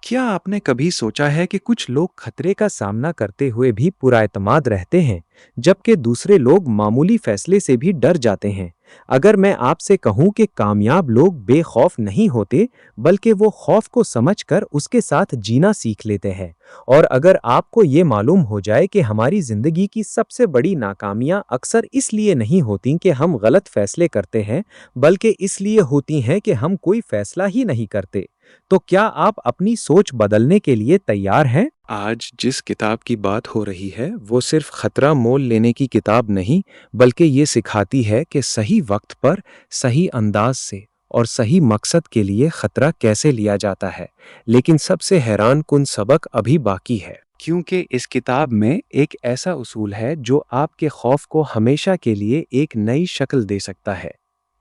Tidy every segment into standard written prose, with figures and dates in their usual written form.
क्या आपने कभी सोचा है कि कुछ लोग खतरे का सामना करते हुए भी पुरएतमाद रहते हैं, जबकि दूसरे लोग मामूली फैसले से भी डर जाते हैं? अगर मैं आपसे कहूं कि कामयाब लोग बेखौफ नहीं होते, बल्कि वो खौफ को समझकर उसके साथ जीना सीख लेते हैं, और अगर आपको ये मालूम हो जाए कि हमारी जिंदगी की सबसे बड़ी नाकामियां अक्सर इसलिए नहीं होती कि हम गलत फैसले करते हैं, बल्कि इसलिए होती हैं कि हम कोई फैसला ही नहीं करते, तो क्या आप अपनी सोच बदलने के लिए तैयार हैं? आज जिस किताब की बात हो रही है वो सिर्फ खतरा मोल लेने की किताब नहीं, बल्कि ये सिखाती है कि सही वक्त पर, सही अंदाज से और सही मकसद के लिए खतरा कैसे लिया जाता है। लेकिन सबसे हैरान कुन सबक अभी बाकी है, क्योंकि इस किताब में एक ऐसा उसूल है जो आपके खौफ को हमेशा के लिए एक नई शक्ल दे सकता है।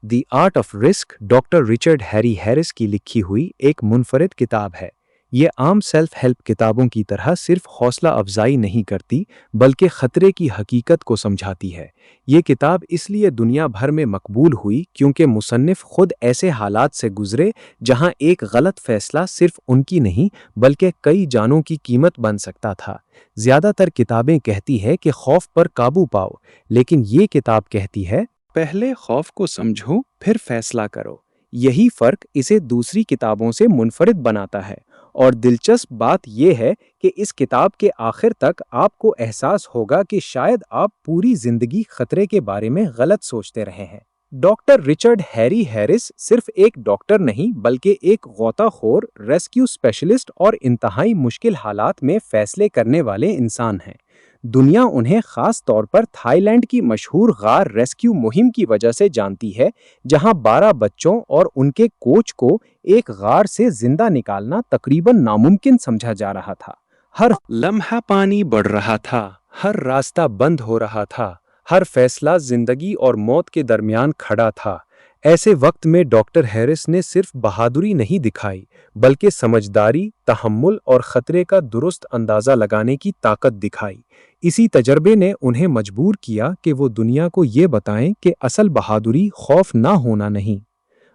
The art of risk doctor Richard Harry Harris की लिखी हुई एक मुनफरिद किताब है। ये आम सेल्फ हेल्प किताबों की तरह सिर्फ हौसला अफजाई नहीं करती, बल्कि खतरे की हकीकत को समझाती है। ये किताब इसलिए दुनिया भर में मकबूल हुई क्योंकि मुसन्निफ खुद ऐसे हालात से गुजरे जहां एक गलत फैसला सिर्फ उनकी नहीं, बल्कि कई जानों की कीमत बन सकता था। ज्यादातर किताबें कहती है कि खौफ पर काबू पाओ, लेकिन ये किताब कहती है पहले खौफ को समझो फिर फैसला करो। यही फर्क इसे दूसरी किताबों से मुनफरिद बनाता है। और दिलचस्प बात यह है कि इस किताब के आखिर तक आपको एहसास होगा कि शायद आप पूरी जिंदगी खतरे के बारे में गलत सोचते रहे हैं। डॉक्टर रिचर्ड हैरी हैरिस सिर्फ एक डॉक्टर नहीं, बल्कि एक गौताखोर, रेस्क्यू स्पेशलिस्ट और इंतहाई मुश्किल हालात में फैसले करने वाले इंसान हैं। दुनिया उन्हें खास तौर पर थाईलैंड की मशहूर गार रेस्क्यू मुहिम की वजह से जानती है, जहां 12 बच्चों और उनके कोच को एक गार से जिंदा निकालना तकरीबन नामुमकिन समझा जा रहा था। हर लम्हा पानी बढ़ रहा था, हर रास्ता बंद हो रहा था, हर फैसला जिंदगी और मौत के दरमियान खड़ा था। ऐसे वक्त में डॉक्टर हैरिस ने सिर्फ बहादुरी नहीं दिखाई, बल्कि समझदारी, तहम्मुल और खतरे का दुरुस्त अंदाजा लगाने की ताकत दिखाई। इसी तजर्बे ने उन्हें मजबूर किया कि वो दुनिया को ये बताएं कि असल बहादुरी खौफ ना होना नहीं,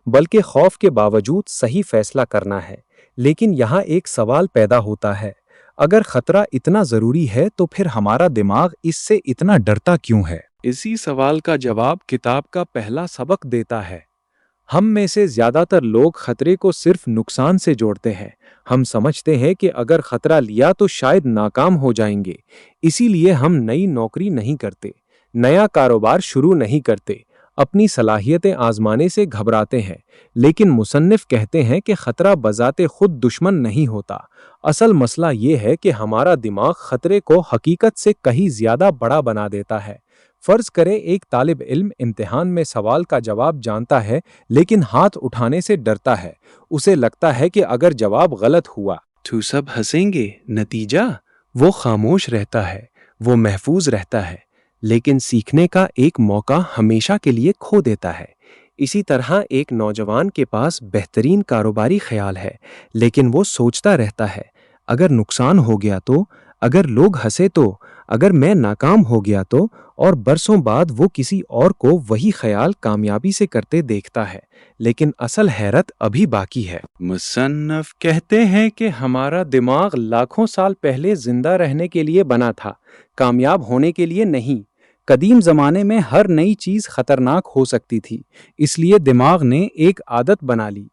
बल्कि खौफ के बावजूद सही फैसला करना है। लेकिन यहाँ एक सवाल पैदा होता है, अगर खतरा इतना जरूरी है तो फिर हमारा दिमाग इससे इतना डरता क्यों है? इसी सवाल का जवाब किताब का पहला सबक देता है। हम में से ज्यादातर लोग खतरे को सिर्फ नुकसान से जोड़ते हैं। हम समझते हैं कि अगर खतरा लिया तो शायद नाकाम हो जाएंगे। इसीलिए हम नई नौकरी नहीं करते, नया कारोबार शुरू नहीं करते, अपनी सलाहियतें आजमाने से घबराते हैं। लेकिन मुसन्निफ कहते हैं कि खतरा बजाते खुद दुश्मन नहीं होता। असल मसला ये है कि हमारा दिमाग खतरे को हकीकत से कहीं ज्यादा बड़ा बना देता है। फर्ज करें एक तालिब इल्म इम्तिहान में सवाल का जवाब जानता है, लेकिन हाथ उठाने से डरता है। उसे लगता है कि अगर जवाब गलत हुआ तो सब हंसेंगे। नतीजा, वो खामोश रहता है, वो महफूज रहता है, लेकिन सीखने का एक मौका हमेशा के लिए खो देता है। इसी तरह एक नौजवान के पास बेहतरीन कारोबारी ख्याल है, लेकिन वो सोचता रहता है, अगर नुकसान हो गया तो, अगर लोग हंसे तो, अगर मैं नाकाम हो गया तो, और बरसों बाद वो किसी और को वही ख्याल कामयाबी से करते देखता है। लेकिन असल हैरत अभी बाकी है। मुसन्नफ कहते हैं कि हमारा दिमाग लाखों साल पहले जिंदा रहने के लिए बना था, कामयाब होने के लिए नहीं। कदीम जमाने में हर नई चीज खतरनाक हो सकती थी, इसलिए दिमाग ने एक आदत बना ली,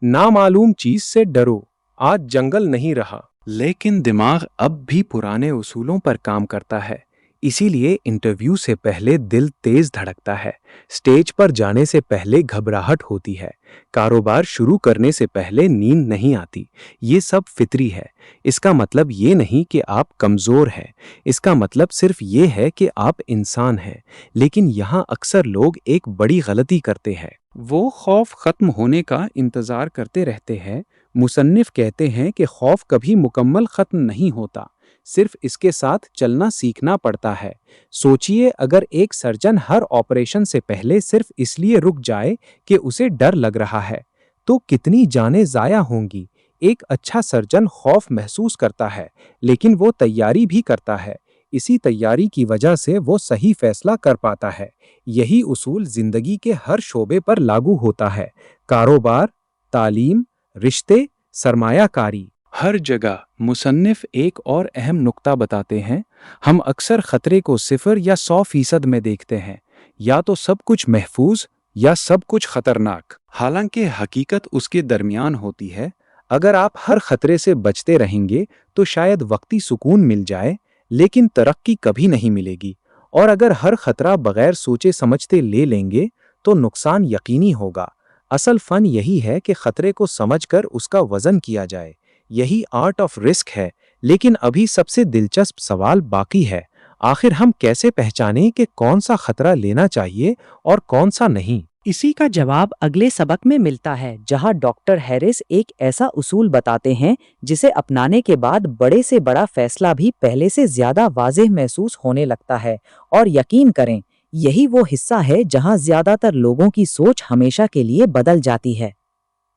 नामालूम चीज से डरो। आज जंगल नहीं रहा, लेकिन दिमाग अब भी पुराने उसूलों पर काम करता है। इसीलिए इंटरव्यू से पहले दिल तेज धड़कता है, स्टेज पर जाने से पहले घबराहट होती है, कारोबार शुरू करने से पहले नींद नहीं आती। ये सब फितरी है। इसका मतलब ये नहीं कि आप कमजोर हैं, इसका मतलब सिर्फ ये है कि आप इंसान हैं। लेकिन यहाँ अक्सर लोग एक बड़ी गलती करते हैं, वो खौफ खत्म होने का इंतजार करते रहते हैं। मुसन्निफ कहते हैं कि खौफ कभी मुकम्मल खत्म नहीं होता, सिर्फ इसके साथ चलना सीखना पड़ता है। सोचिए, अगर एक सर्जन हर ऑपरेशन से पहले सिर्फ इसलिए रुक जाए कि उसे डर लग रहा है, तो कितनी जानें ज़ाया होंगी। एक अच्छा सर्जन खौफ महसूस करता है, लेकिन वो तैयारी भी करता है। इसी तैयारी की वजह से वो सही फैसला कर पाता है। यही उसूल जिंदगी के हर शोबे पर लागू होता है, कारोबार, तालीम, रिश्ते, सरमायाकारी। हर जगह मुसन्निफ एक और अहम नुक्ता बताते हैं। हम अक्सर खतरे को 0 या 100% में देखते हैं, या तो सब कुछ महफूज या सब कुछ खतरनाक। हालांकि हकीकत उसके दरमियान होती है। अगर आप हर खतरे से बचते रहेंगे तो शायद वक्ती सुकून मिल जाए, लेकिन तरक्की कभी नहीं मिलेगी। और अगर हर खतरा बगैर सोचे समझते ले लेंगे तो नुकसान यकीनी होगा। असल फन यही है कि खतरे को समझकर उसका वजन किया जाए। यही आर्ट ऑफ रिस्क है। लेकिन अभी सबसे दिलचस्प सवाल बाकी है। आखिर हम कैसे पहचानें कि कौन सा खतरा लेना चाहिए और कौन सा नहीं? इसी का जवाब अगले सबक में मिलता है, जहां डॉक्टर हैरिस एक ऐसा उसूल बताते हैं जिसे अपनाने के बाद बड़े से बड़ा फैसला भी पहले से ज्यादा वाज़ेह महसूस होने लगता है। और यकीन करें, यही वो हिस्सा है जहां ज्यादातर लोगों की सोच हमेशा के लिए बदल जाती है।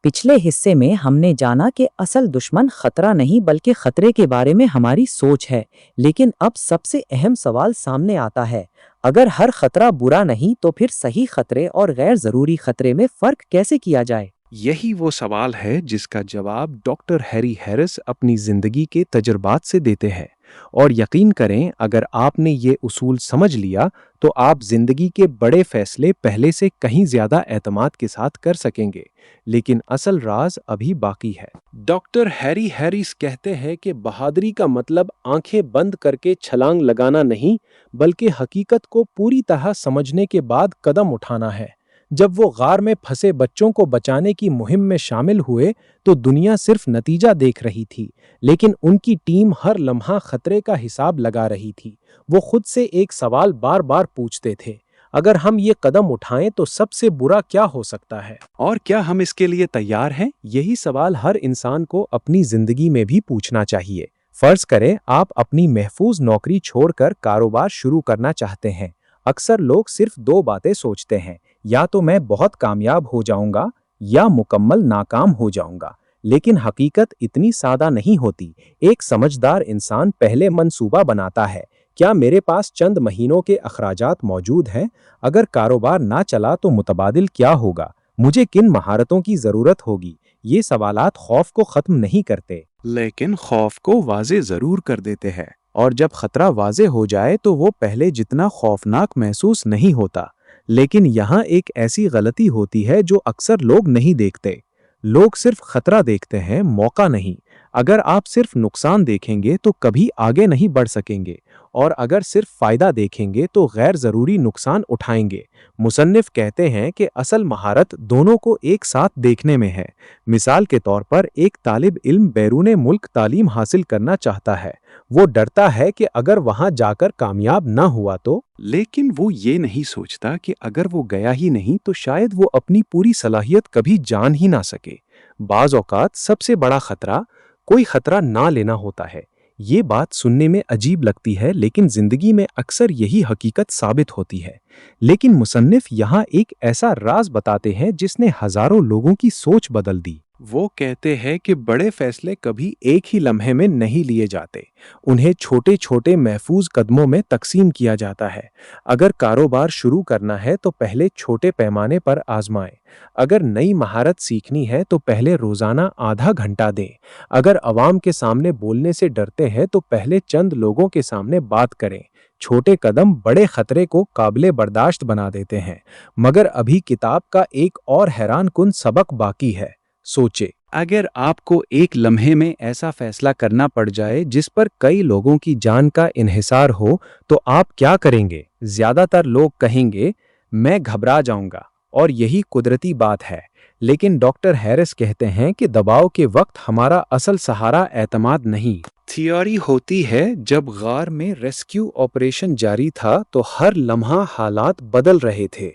पिछले हिस्से में हमने जाना कि असल दुश्मन खतरा नहीं बल्कि खतरे के बारे में हमारी सोच है। लेकिन अब सबसे अहम सवाल सामने आता है, अगर हर खतरा बुरा नहीं तो फिर सही खतरे और गैर जरूरी खतरे में फर्क कैसे किया जाए? यही वो सवाल है जिसका जवाब डॉक्टर हैरी हैरिस अपनी जिंदगी के तजुर्बात से देते हैं। और यकीन करें, अगर आपने ये उसूल समझ लिया तो आप जिंदगी के बड़े फैसले पहले से कहीं ज्यादा एतमाद के साथ कर सकेंगे। लेकिन असल राज अभी बाकी है। डॉक्टर हैरी हैरिस कहते हैं कि बहादुरी का मतलब आंखें बंद करके छलांग लगाना नहीं, बल्कि हकीकत को पूरी तरह समझने के बाद कदम उठाना है। जब वो गार में फंसे बच्चों को बचाने की मुहिम में शामिल हुए तो दुनिया सिर्फ नतीजा देख रही थी, लेकिन उनकी टीम हर लम्हा खतरे का हिसाब लगा रही थी। वो खुद से एक सवाल बार बार पूछते थे, अगर हम ये कदम उठाएं तो सबसे बुरा क्या हो सकता है, और क्या हम इसके लिए तैयार हैं? यही सवाल हर इंसान को अपनी जिंदगी में भी पूछना चाहिए। फर्ज करें आप अपनी महफूज नौकरी छोड़कर कारोबार शुरू करना चाहते हैं। अक्सर लोग सिर्फ दो बातें सोचते हैं, या तो मैं बहुत कामयाब हो जाऊंगा या मुकम्मल नाकाम हो जाऊंगा। लेकिन हकीकत इतनी सादा नहीं होती। एक समझदार इंसान पहले मंसूबा बनाता है, क्या मेरे पास चंद महीनों के अखराजात मौजूद हैं? अगर कारोबार ना चला तो मुतबादिल क्या होगा? मुझे किन महारतों की जरूरत होगी? ये सवालात खौफ को खत्म नहीं करते, लेकिन खौफ को वाजे जरूर कर देते हैं। और जब खतरा वाजे हो जाए तो वो पहले जितना खौफनाक महसूस नहीं होता। लेकिन यहाँ एक ऐसी गलती होती है जो अक्सर लोग नहीं देखते। लोग सिर्फ खतरा देखते हैं, मौका नहीं। अगर आप सिर्फ नुकसान देखेंगे तो कभी आगे नहीं बढ़ सकेंगे, और अगर सिर्फ फायदा देखेंगे तो गैर जरूरी नुकसान उठाएंगे। मुसन्निफ कहते हैं कि असल महारत दोनों को एक साथ देखने में है। मिसाल के तौर पर एक तालिब इल्म बैरूने मुल्क तालीम हासिल करना चाहता है। वो डरता है कि अगर वहां जाकर कामयाब ना हुआ तो, लेकिन वो ये नहीं सोचता कि अगर वो गया ही नहीं तो शायद वो अपनी पूरी सलाहियत कभी जान ही ना सके। बाज़ औक़ात सबसे बड़ा खतरा कोई खतरा ना लेना होता है। ये बात सुनने में अजीब लगती है, लेकिन जिंदगी में अक्सर यही हकीकत साबित होती है। लेकिन मुसन्निफ यहाँ एक ऐसा राज बताते हैं जिसने हजारों लोगों की सोच बदल दी। वो कहते हैं कि बड़े फैसले कभी एक ही लम्हे में नहीं लिए जाते। उन्हें छोटे छोटे महफूज कदमों में तकसीम किया जाता है। अगर कारोबार शुरू करना है तो पहले छोटे पैमाने पर आजमाएं। अगर नई महारत सीखनी है तो पहले रोजाना आधा घंटा दें। अगर अवाम के सामने बोलने से डरते हैं तो पहले चंद लोगों के सामने बात करें। छोटे कदम बड़े खतरे को काबिले बर्दाश्त बना देते हैं। मगर अभी किताब का एक और हैरान कुन सबक बाकी है। सोचे, अगर आपको एक लम्हे में ऐसा फैसला करना पड़ जाए जिस पर कई लोगों की जान का इन्हिसार हो, तो आप क्या करेंगे? ज्यादातर लोग कहेंगे, मैं घबरा जाऊंगा, और यही कुदरती बात है। लेकिन डॉक्टर हैरिस कहते हैं कि दबाव के वक्त हमारा असल सहारा एतमाद नहीं, थियोरी होती है। जब गार में रेस्क्यू ऑपरेशन जारी था तो हर लम्हा हालात बदल रहे थे।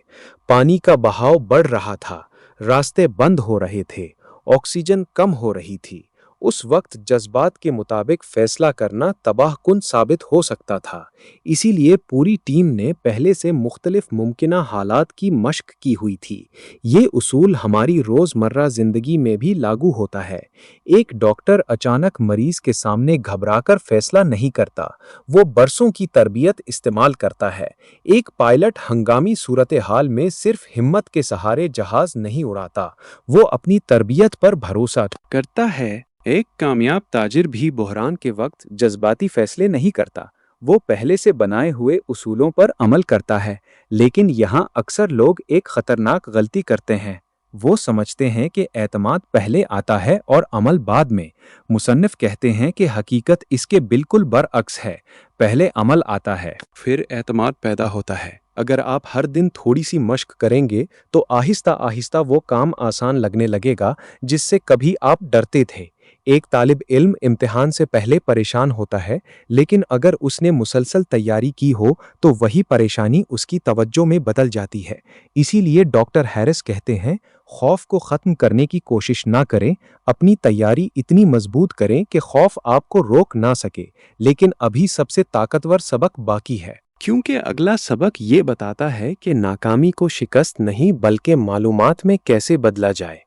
पानी का बहाव बढ़ रहा था, रास्ते बंद हो रहे थे, ऑक्सीजन कम हो रही थी। उस वक्त जज्बात के मुताबिक फैसला करना तबाहकुन साबित हो सकता था। इसीलिए पूरी टीम ने पहले से मुख्तलिफ मुमकिना हालात की मश्क की हुई थी। ये उसूल हमारी रोज़मर्रा ज़िंदगी में भी लागू होता है। एक डॉक्टर अचानक मरीज के सामने घबराकर फैसला नहीं करता, वो बरसों की तरबियत इस्तेमाल करता है। एक पायलट हंगामी सूरत हाल में सिर्फ हिम्मत के सहारे जहाज नहीं उड़ाता, वो अपनी तरबियत पर भरोसा करता है। एक कामयाब ताजिर भी बहरान के वक्त जज्बाती फैसले नहीं करता, वो पहले से बनाए हुए उसूलों पर अमल करता है। लेकिन यहाँ अक्सर लोग एक खतरनाक गलती करते हैं। वो समझते हैं कि एतमाद पहले आता है और अमल बाद में। मुसन्निफ कहते हैं कि हकीकत इसके बिल्कुल बरअक्स है। पहले अमल आता है, फिर एतमाद पैदा होता है। अगर आप हर दिन थोड़ी सी मश्क करेंगे तो आहिस्ता आहिस्ता वो काम आसान लगने लगेगा जिससे कभी आप डरते थे। एक तालिब इल्म इम्तिहान से पहले परेशान होता है, लेकिन अगर उसने मुसलसल तैयारी की हो तो वही परेशानी उसकी तवज्जो में बदल जाती है। इसीलिए डॉक्टर हैरिस कहते हैं, खौफ को ख़त्म करने की कोशिश ना करें, अपनी तैयारी इतनी मजबूत करें कि खौफ आपको रोक ना सके। लेकिन अभी सबसे ताकतवर सबक बाकी है, क्योंकि अगला सबक ये बताता है कि नाकामी को शिकस्त नहीं बल्कि मालूमात में कैसे बदला जाए।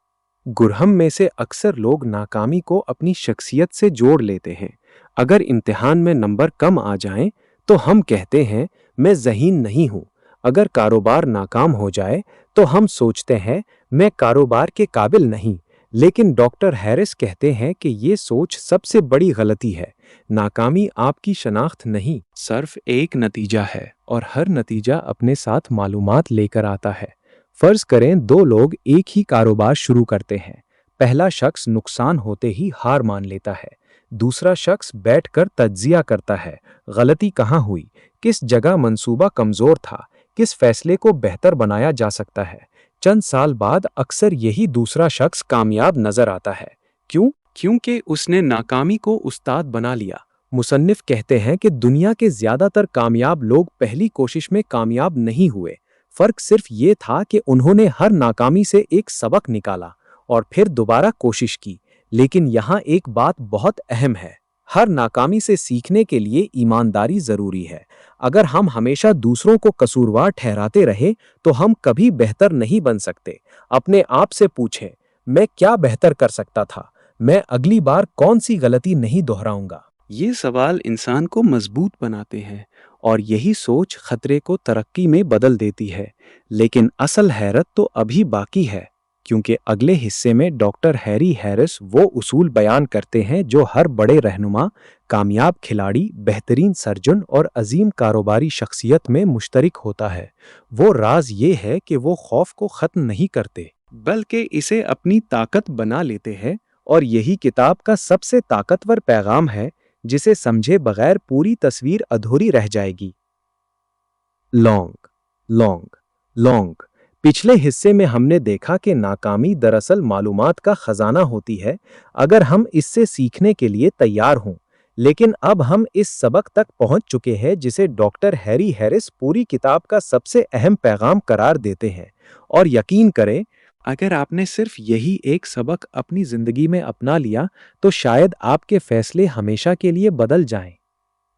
गुरहम में से अक्सर लोग नाकामी को अपनी शख्सियत से जोड़ लेते हैं। अगर इम्तिहान में नंबर कम आ जाएं तो हम कहते हैं मैं ज़हीन नहीं हूँ। अगर कारोबार नाकाम हो जाए तो हम सोचते हैं मैं कारोबार के काबिल नहीं। लेकिन डॉक्टर हैरिस कहते हैं कि ये सोच सबसे बड़ी गलती है। नाकामी आपकी शनाख्त नहीं, सिर्फ एक नतीजा है, और हर नतीजा अपने साथ मालूमात लेकर आता है। फर्ज करें दो लोग एक ही कारोबार शुरू करते हैं। पहला शख्स नुकसान होते ही हार मान लेता है, दूसरा शख्स बैठकर तज्जिया करता है, गलती कहाँ हुई, किस जगह मंसूबा कमजोर था, किस फैसले को बेहतर बनाया जा सकता है। चंद साल बाद अक्सर यही दूसरा शख्स कामयाब नजर आता है। क्यों? क्योंकि उसने नाकामी को उस्ताद बना लिया। मुसन्निफ कहते हैं कि दुनिया के ज्यादातर कामयाब लोग पहली कोशिश में कामयाब नहीं हुए। फर्क सिर्फ ये था कि उन्होंने हर नाकामी से एक सबक निकाला और फिर दोबारा कोशिश की। लेकिन यहाँ एक बात बहुत अहम है, हर नाकामी से सीखने के लिए ईमानदारी जरूरी है। अगर हम हमेशा दूसरों को कसूरवार ठहराते रहे तो हम कभी बेहतर नहीं बन सकते। अपने आप से पूछें, मैं क्या बेहतर कर सकता था, मैं अगली बार कौन सी गलती नहीं दोहराऊंगा। ये सवाल इंसान को मजबूत बनाते हैं और यही सोच खतरे को तरक्की में बदल देती है। लेकिन असल हैरत तो अभी बाकी है, क्योंकि अगले हिस्से में डॉक्टर हैरी हैरिस वो उसूल बयान करते हैं जो हर बड़े रहनुमा, कामयाब खिलाड़ी, बेहतरीन सर्जन और अजीम कारोबारी शख्सियत में मुश्तरक होता है। वो राज ये है कि वो खौफ को ख़त्म नहीं करते बल्कि इसे अपनी ताकत बना लेते हैं। और यही किताब का सबसे ताकतवर पैगाम है, जिसे समझे बगैर पूरी तस्वीर अधूरी रह जाएगी। Long long long. पिछले हिस्से में हमने देखा कि नाकामी दरअसल मालूमात का खजाना होती है, अगर हम इससे सीखने के लिए तैयार हों। लेकिन अब हम इस सबक तक पहुंच चुके हैं जिसे डॉक्टर हैरी हैरिस पूरी किताब का सबसे अहम पैगाम करार देते हैं। और यकीन करें, अगर आपने सिर्फ यही एक सबक अपनी जिंदगी में अपना लिया तो शायद आपके फैसले हमेशा के लिए बदल जाएं।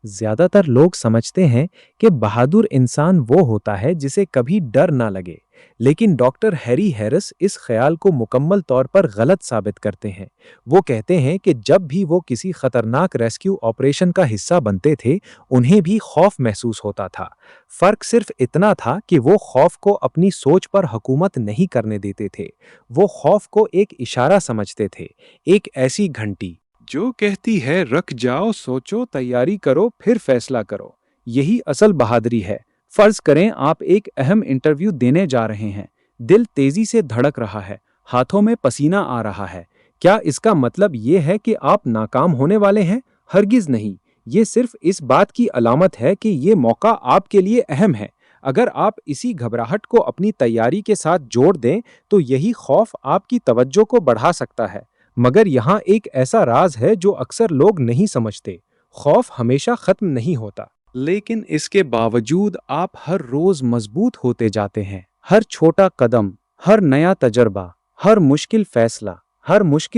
ज्यादातर लोग समझते हैं कि बहादुर इंसान वो होता है जिसे कभी डर ना लगे, लेकिन डॉक्टर हैरी हैरिस इस ख्याल को मुकम्मल तौर पर गलत साबित करते हैं। वो कहते हैं कि जब भी वो किसी खतरनाक रेस्क्यू ऑपरेशन का हिस्सा बनते थे, उन्हें भी खौफ महसूस होता था। फर्क सिर्फ इतना था कि वो खौफ को अपनी सोच पर हुकूमत नहीं करने देते थे, वो खौफ को एक इशारा समझते थे, एक ऐसी घंटी जो कहती है रख जाओ, सोचो, तैयारी करो, फिर फैसला करो। यही असल बहादुरी है। फर्ज करें आप एक अहम इंटरव्यू देने जा रहे हैं, दिल तेजी से धड़क रहा है, हाथों में पसीना आ रहा है। क्या इसका मतलब ये है कि आप नाकाम होने वाले हैं? हरगिज नहीं। ये सिर्फ इस बात की अलामत है कि ये मौका आपके लिए अहम है। अगर आप इसी घबराहट को अपनी तैयारी के साथ जोड़ दें तो यही खौफ आपकी तवज्जो को बढ़ा सकता है। मगर यहाँ एक ऐसा राज है जो अक्सर लोग नहीं समझते, खौफ हमेशा खत्म नहीं होता, लेकिन इसके बावजूद आप हर रोज मजबूत होते जाते हैं। हर छोटा कदम, हर नया तजर्बा, हर मुश्किल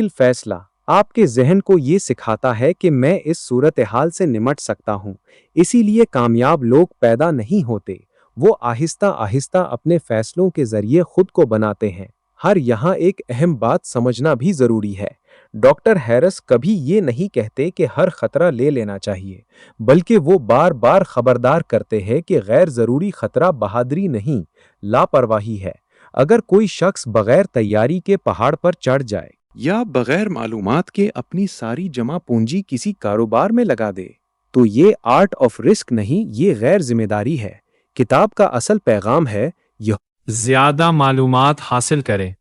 फैसला आपके जहन को ये सिखाता है कि मैं इस सूरत हाल से निमट सकता हूँ। इसीलिए कामयाब लोग पैदा नहीं होते, वो आहिस्ता आहिस्ता अपने फैसलों के जरिए खुद को बनाते हैं। हर यहाँ एक अहम बात समझना भी जरूरी है, डॉक्टर हैरिस कभी ये नहीं कहते कि हर खतरा ले लेना चाहिए, बल्कि वो बार बार खबरदार करते हैं कि गैर जरूरी खतरा बहादुरी नहीं, लापरवाही है। अगर कोई शख्स बगैर तैयारी के पहाड़ पर चढ़ जाए, یا بغیر معلومات کے اپنی ساری جمع پونجی کسی کاروبار میں لگا دے تو یہ آرٹ آف رسک نہیں، یہ غیر ذمہ داری ہے۔ کتاب کا اصل پیغام ہے یہ زیادہ معلومات حاصل کرے،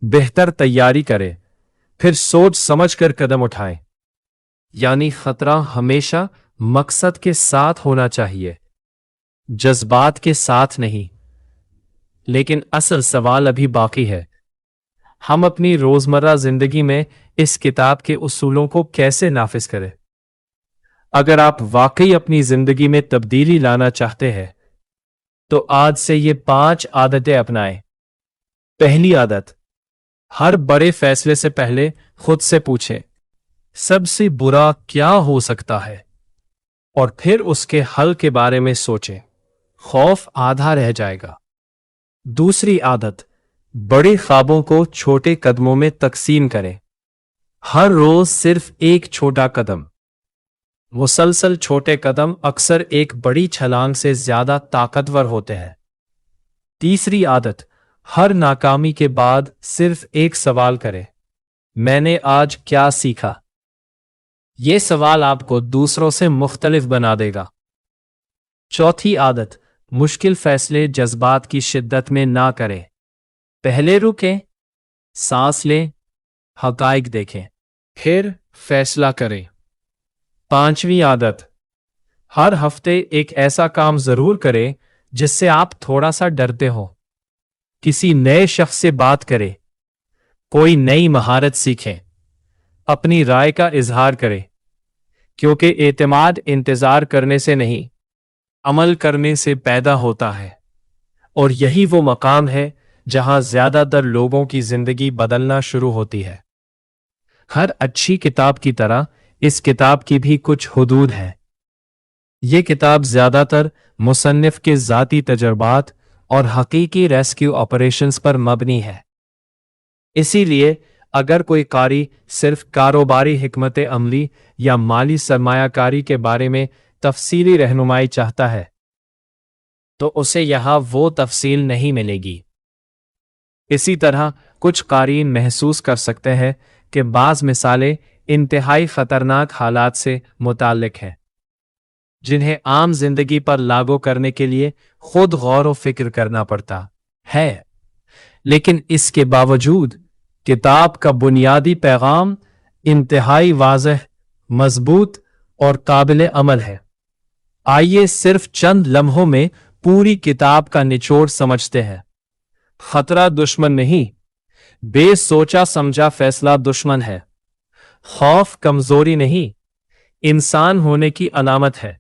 بہتر تیاری کرے، پھر سوچ سمجھ کر قدم اٹھائے۔ یعنی خطرہ ہمیشہ مقصد کے ساتھ ہونا چاہیے، جذبات کے ساتھ نہیں۔ لیکن اصل سوال ابھی باقی ہے، ہم اپنی روزمرہ زندگی میں اس کتاب کے اصولوں کو کیسے نافذ کریں؟ اگر آپ واقعی اپنی زندگی میں تبدیلی لانا چاہتے ہیں تو آج سے یہ 5 عادتیں اپنائیں۔ پہلی عادت، ہر بڑے فیصلے سے پہلے خود سے پوچھیں سب سے برا کیا ہو سکتا ہے، اور پھر اس کے حل کے بارے میں سوچیں۔ خوف آدھا رہ جائے گا۔ دوسری عادت، بڑے خوابوں کو چھوٹے قدموں میں تقسیم کریں۔ ہر روز صرف ایک چھوٹا قدم۔ مسلسل چھوٹے قدم اکثر ایک بڑی چھلانگ سے زیادہ طاقتور ہوتے ہیں۔ تیسری عادت، ہر ناکامی کے بعد صرف ایک سوال کریں، میں نے آج کیا سیکھا؟ یہ سوال آپ کو دوسروں سے مختلف بنا دے گا۔ چوتھی عادت، مشکل فیصلے جذبات کی شدت میں نہ کریں، پہلے رکیں، سانس لیں، حقائق دیکھیں، پھر فیصلہ کریں۔ پانچویں عادت، ہر ہفتے ایک ایسا کام ضرور کریں جس سے آپ تھوڑا سا ڈرتے ہو۔ کسی نئے شخص سے بات کریں، کوئی نئی مہارت سیکھیں، اپنی رائے کا اظہار کریں، کیونکہ اعتماد انتظار کرنے سے نہیں، عمل کرنے سے پیدا ہوتا ہے، اور یہی وہ مقام ہے جہاں زیادہ تر لوگوں کی زندگی بدلنا شروع ہوتی ہے۔ ہر اچھی کتاب کی طرح اس کتاب کی بھی کچھ حدود ہیں۔ یہ کتاب زیادہ تر مصنف کے ذاتی تجربات اور حقیقی ریسکیو آپریشنز پر مبنی ہے۔ اسی لیے اگر کوئی قاری صرف کاروباری حکمت عملی یا مالی سرمایہ کاری کے بارے میں تفصیلی رہنمائی چاہتا ہے تو اسے یہاں وہ تفصیل نہیں ملے گی۔ اسی طرح کچھ قارئین محسوس کر سکتے ہیں کہ بعض مثالیں انتہائی خطرناک حالات سے متعلق ہیں، جنہیں عام زندگی پر لاگو کرنے کے لیے خود غور و فکر کرنا پڑتا ہے۔ لیکن اس کے باوجود کتاب کا بنیادی پیغام انتہائی واضح، مضبوط اور قابل عمل ہے۔ آئیے صرف چند لمحوں میں پوری کتاب کا نچوڑ سمجھتے ہیں۔ خطرہ دشمن نہیں، بے سوچا سمجھا فیصلہ دشمن ہے۔ خوف کمزوری نہیں، انسان ہونے کی علامت ہے۔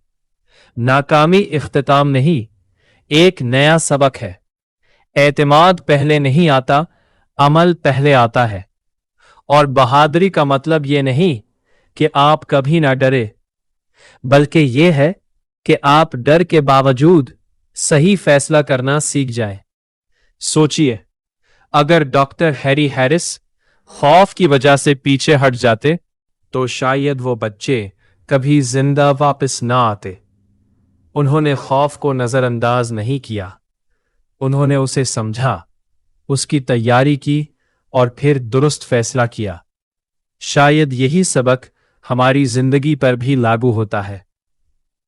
ناکامی اختتام نہیں، ایک نیا سبق ہے۔ اعتماد پہلے نہیں آتا، عمل پہلے آتا ہے۔ اور بہادری کا مطلب یہ نہیں کہ آپ کبھی نہ ڈرے، بلکہ یہ ہے کہ آپ ڈر کے باوجود صحیح فیصلہ کرنا سیکھ جائیں۔ سوچئے، اگر ڈاکٹر ہیری ہیرس خوف کی وجہ سے پیچھے ہٹ جاتے تو شاید وہ بچے کبھی زندہ واپس نہ آتے۔ انہوں نے خوف کو نظر انداز نہیں کیا، انہوں نے اسے سمجھا، اس کی تیاری کی اور پھر درست فیصلہ کیا۔ شاید یہی سبق ہماری زندگی پر بھی لاگو ہوتا ہے۔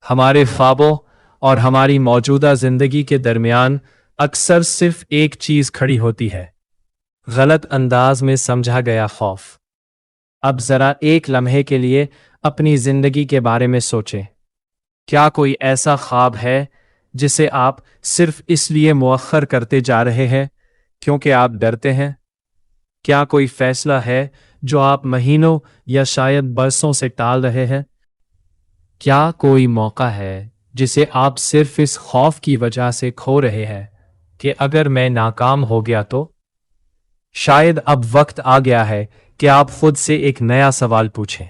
ہمارے خوابوں اور ہماری موجودہ زندگی کے درمیان اکثر صرف ایک چیز کھڑی ہوتی ہے، غلط انداز میں سمجھا گیا خوف۔ اب ذرا ایک لمحے کے لیے اپنی زندگی کے بارے میں سوچیں۔ کیا کوئی ایسا خواب ہے جسے آپ صرف اس لیے مؤخر کرتے جا رہے ہیں کیونکہ آپ ڈرتے ہیں؟ کیا کوئی فیصلہ ہے جو آپ مہینوں یا شاید برسوں سے ٹال رہے ہیں؟ کیا کوئی موقع ہے جسے آپ صرف اس خوف کی وجہ سے کھو رہے ہیں کہ اگر میں ناکام ہو گیا تو؟ شاید اب وقت آ گیا ہے کہ آپ خود سے ایک نیا سوال پوچھیں۔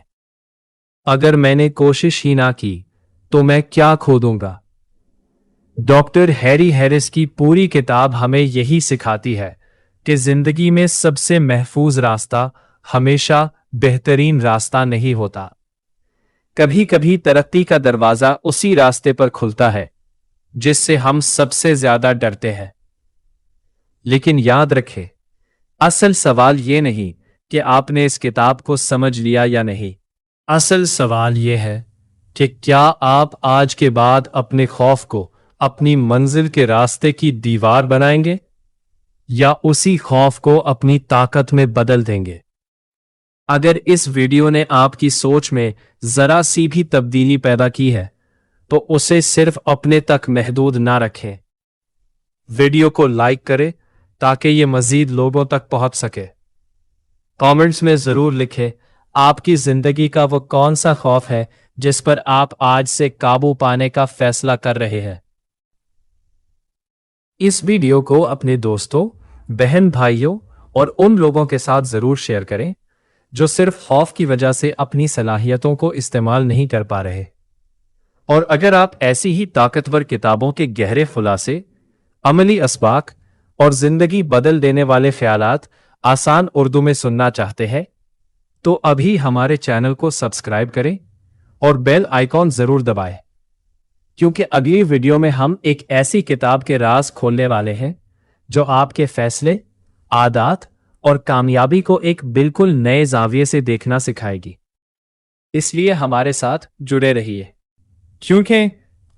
اگر میں نے کوشش ہی نہ کی تو میں کیا کھو دوں گا؟ ڈاکٹر ہیری ہیرس کی پوری کتاب ہمیں یہی سکھاتی ہے کہ زندگی میں سب سے محفوظ راستہ ہمیشہ بہترین راستہ نہیں ہوتا۔ کبھی کبھی ترقی کا دروازہ اسی راستے پر کھلتا ہے جس سے ہم سب سے زیادہ ڈرتے ہیں۔ لیکن یاد رکھیں، اصل سوال یہ نہیں کہ آپ نے اس کتاب کو سمجھ لیا یا نہیں۔ اصل سوال یہ ہے کہ کیا آپ آج کے بعد اپنے خوف کو اپنی منزل کے راستے کی دیوار بنائیں گے یا اسی خوف کو اپنی طاقت میں بدل دیں گے؟ اگر اس ویڈیو نے آپ کی سوچ میں ذرا سی بھی تبدیلی پیدا کی ہے تو اسے صرف اپنے تک محدود نہ رکھیں۔ ویڈیو کو لائک کریں تاکہ یہ مزید لوگوں تک پہنچ سکے۔ کامنٹس میں ضرور لکھیں آپ کی زندگی کا وہ کون سا خوف ہے جس پر آپ آج سے قابو پانے کا فیصلہ کر رہے ہیں۔ اس ویڈیو کو اپنے دوستوں، بہن بھائیوں اور ان لوگوں کے ساتھ ضرور شیئر کریں جو صرف خوف کی وجہ سے اپنی صلاحیتوں کو استعمال نہیں کر پا رہے۔ اور اگر آپ ایسی ہی طاقتور کتابوں کے گہرے خلاصے، عملی اسباق اور زندگی بدل دینے والے خیالات آسان اردو میں سننا چاہتے ہیں تو ابھی ہمارے چینل کو سبسکرائب کریں اور بیل آئیکن ضرور دبائیں، کیونکہ اگلی ویڈیو میں ہم ایک ایسی کتاب کے راز کھولنے والے ہیں جو آپ کے فیصلے، عادات اور کامیابی کو ایک بالکل نئے زاویے سے دیکھنا سکھائے گی۔ اس لیے ہمارے ساتھ جڑے رہیے، کیونکہ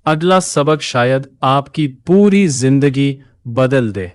اگلا سبق شاید آپ کی پوری زندگی بدل دے۔